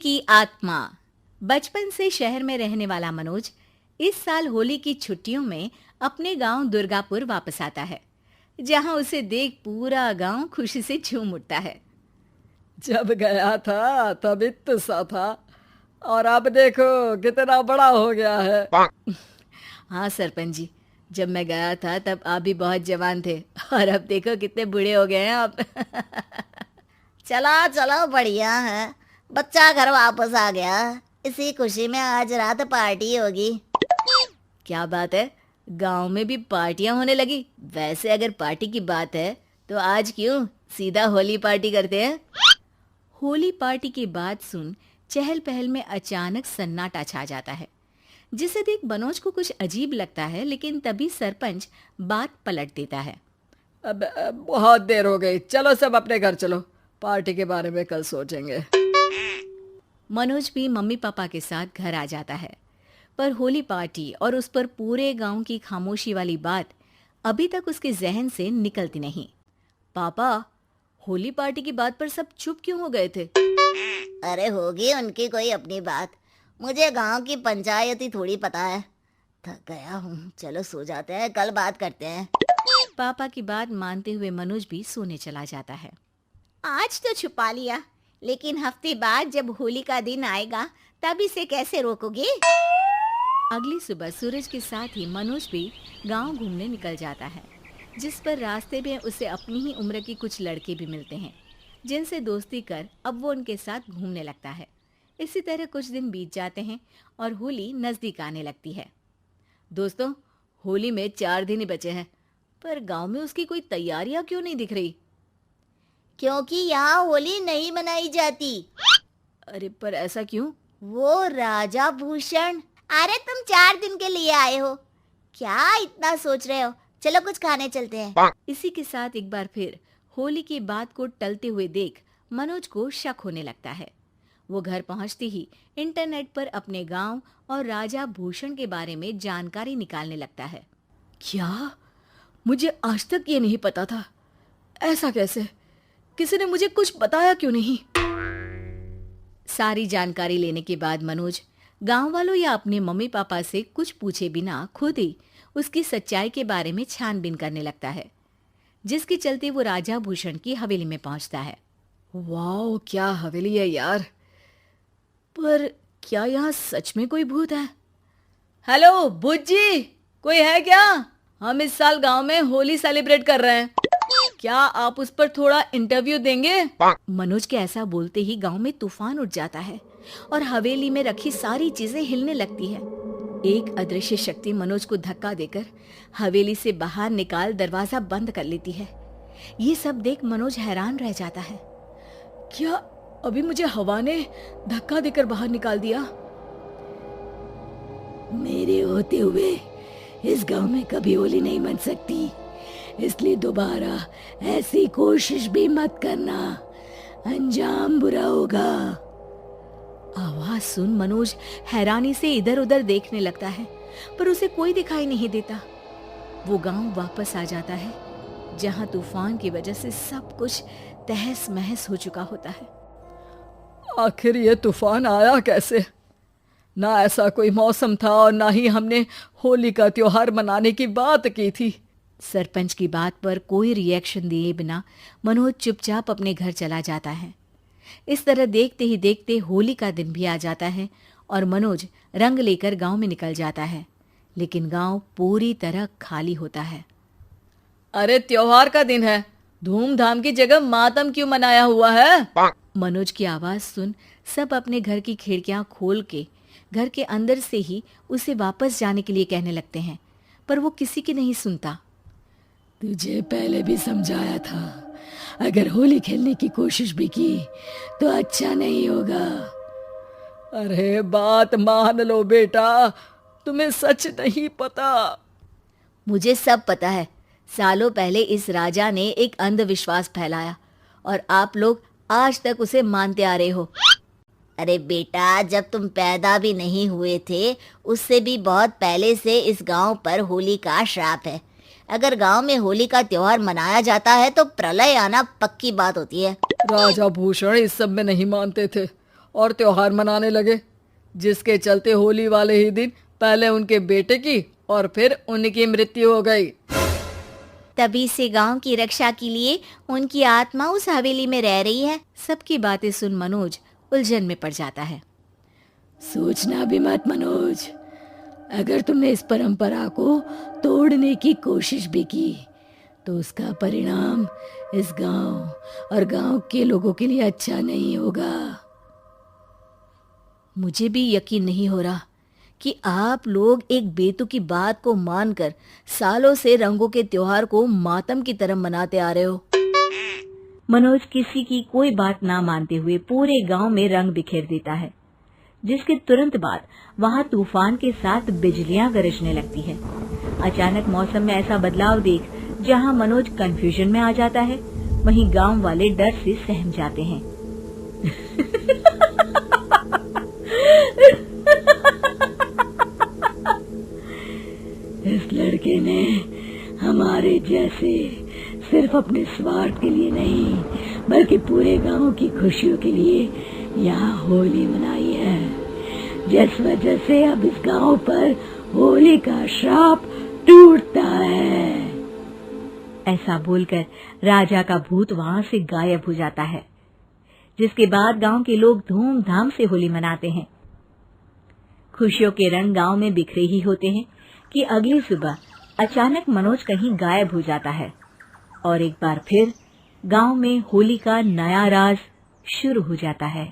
की आत्मा। बचपन से शहर में रहने वाला मनोज इस साल होली की छुट्टियों में अपने गांव दुर्गापुर वापस आता है, जहां उसे देख पूरा गांव खुशी से झूम उठता है। जब गया था तब इतना सा था और अब देखो कितना बड़ा हो गया है। हाँ सरपंच जी, जब मैं गया था तब आप भी बहुत जवान थे और अब देखो कितने बूढ़े हो गए हैं आप। चला चलो बढ़िया है, बच्चा घर वापस आ गया। इसी खुशी में आज रात पार्टी होगी। क्या बात है, गांव में भी पार्टियां होने लगी। वैसे अगर पार्टी की बात है तो आज क्यों सीधा होली पार्टी करते हैं। होली पार्टी की बात सुन चहल पहल में अचानक सन्नाटा छा जाता है, जिसे देख मनोज को कुछ अजीब लगता है। लेकिन तभी सरपंच बात पलट देता है। अब बहुत देर हो गई, चलो सब अपने घर चलो, पार्टी के बारे में कल सोचेंगे। मनोज भी मम्मी पापा के साथ घर आ जाता है, पर होली पार्टी और उस पर पूरे गांव की खामोशी वाली बात अभी तक उसके जहन से निकलती नहीं। पापा, होली पार्टी की बात पर सब चुप क्यों हो गए थे? अरे होगी उनकी कोई अपनी बात, मुझे गांव की पंचायती थोड़ी पता है। थक गया हूँ, चलो सो जाते हैं, कल बात करते हैं। पापा की बात मानते हुए मनोज भी सोने चला जाता है। आज तो छुपा लिया, लेकिन हफ्ते बाद जब होली का दिन आएगा तब इसे कैसे रोकोगे? अगली सुबह सूरज के साथ ही मनोज भी गांव घूमने निकल जाता है, जिस पर रास्ते में उसे अपनी ही उम्र के कुछ लड़के भी मिलते हैं, जिनसे दोस्ती कर अब वो उनके साथ घूमने लगता है। इसी तरह कुछ दिन बीत जाते हैं और होली नजदीक आने लगती है। दोस्तों, होली में 4 दिन ही बचे हैं, पर गांव में उसकी कोई तैयारियां क्यों नहीं दिख रही? क्योंकि यहाँ होली नहीं मनाई जाती। अरे पर ऐसा क्यों? वो राजा भूषण। अरे तुम 4 दिन के लिए आए हो, क्या इतना सोच रहे हो? चलो कुछ खाने चलते हैं। इसी के साथ एक बार फिर होली की बात को टलते हुए देख मनोज को शक होने लगता है। वो घर पहुंचते ही इंटरनेट पर अपने गांव और राजा भूषण के बारे में जानकारी निकालने लगता है। क्या? मुझे आज तक ये नहीं पता था। ऐसा कैसे? किसी ने मुझे कुछ बताया क्यों नहीं? सारी जानकारी लेने के बाद मनोज गांव वालों या अपने मम्मी पापा से कुछ पूछे बिना खुद ही उसकी सच्चाई के बारे में छानबीन करने लगता है, जिसके चलते वो राजा भूषण की हवेली में पहुंचता है। वाह, क्या हवेली है यार! पर क्या यहाँ सच में कोई भूत है? हेलो भूत जी, कोई है क्या? हम इस साल गांव में होली सेलिब्रेट कर रहे हैं, क्या आप उस पर थोड़ा इंटरव्यू देंगे? मनोज के ऐसा बोलते ही गांव में तूफान उठ जाता है और हवेली में रखी सारी चीजें हिलने लगती है। एक अदृश्य शक्ति मनोज को धक्का देकर हवेली से बाहर निकाल दरवाजा बंद कर लेती है। ये सब देख मनोज हैरान रह जाता है। क्या अभी मुझे हवा ने धक्का देकर बाहर निकाल दिया? मेरे होते हुए इस गांव में कभी होली नहीं मन सकती, इसलिए दोबारा ऐसी कोशिश भी मत करना, अंजाम बुरा होगा। आवाज सुन मनोज हैरानी से इधर उधर देखने लगता है, पर उसे कोई दिखाई नहीं देता। वो गांव वापस आ जाता है, जहां तूफान की वजह से सब कुछ तहस महस हो चुका होता है। आखिर ये तूफान आया कैसे? ना ऐसा कोई मौसम था और ना ही हमने होली का त्योहार मनाने की बात की थी। सरपंच की बात पर कोई रिएक्शन दिए बिना मनोज चुपचाप अपने घर चला जाता है। इस तरह देखते ही देखते होली का दिन भी आ जाता है और मनोज रंग लेकर गांव में निकल जाता है, लेकिन गांव पूरी तरह खाली होता है। अरे त्योहार का दिन है, धूमधाम की जगह मातम क्यों मनाया हुआ है? मनोज की आवाज सुन सब अपने घर की खिड़कियां खोल के घर के अंदर से ही उसे वापस जाने के लिए कहने लगते हैं, पर वो किसी की नहीं सुनता। तुझे पहले भी समझाया था, अगर होली खेलने की कोशिश भी की तो अच्छा नहीं होगा। अरे बात मान लो बेटा, तुम्हें सच नहीं पता। मुझे सब पता है। सालों पहले इस राजा ने एक अंधविश्वास फैलाया और आप लोग आज तक उसे मानते आ रहे हो। अरे बेटा, जब तुम पैदा भी नहीं हुए थे उससे भी बहुत पहले से इस गांव पर होली का श्राप है। अगर गांव में होली का त्योहार मनाया जाता है तो प्रलय आना पक्की बात होती है। राजा भूषण इस सब में नहीं मानते थे और त्योहार मनाने लगे, जिसके चलते होली वाले ही दिन पहले उनके बेटे की और फिर उनकी मृत्यु हो गई। तभी से गांव की रक्षा के लिए उनकी आत्मा उस हवेली में रह रही है। सबकी बातें सुन मनोज उलझन में पड़ जाता है। सोचना भी मत मनोज, अगर तुमने इस परंपरा को तोड़ने की कोशिश भी की तो उसका परिणाम इस गांव और गांव के लोगों के लिए अच्छा नहीं होगा। मुझे भी यकीन नहीं हो रहा कि आप लोग एक बेतुकी बात को मानकर सालों से रंगों के त्योहार को मातम की तरह मनाते आ रहे हो। मनोज किसी की कोई बात ना मानते हुए पूरे गांव में रंग बिखेर देता है, जिसके तुरंत बाद वहां तूफान के साथ बिजलियां गरजने लगती है। अचानक मौसम में ऐसा बदलाव देख जहां मनोज कंफ्यूजन में आ जाता है, वहीं गांव वाले डर से सहम जाते हैं। इस लड़के ने हमारे जैसे सिर्फ अपने स्वार्थ के लिए नहीं बल्कि पूरे गांव की खुशियों के लिए यहाँ होली मनाई है, जिस वजह से अब इस गांव पर होली का श्राप टूटता है। ऐसा बोलकर राजा का भूत वहां से गायब हो जाता है, जिसके बाद गांव के लोग धूमधाम से होली मनाते हैं। खुशियों के रंग गांव में बिखरे ही होते हैं कि अगली सुबह अचानक मनोज कहीं गायब हो जाता है और एक बार फिर गांव में होली का नया राज शुरू हो जाता है।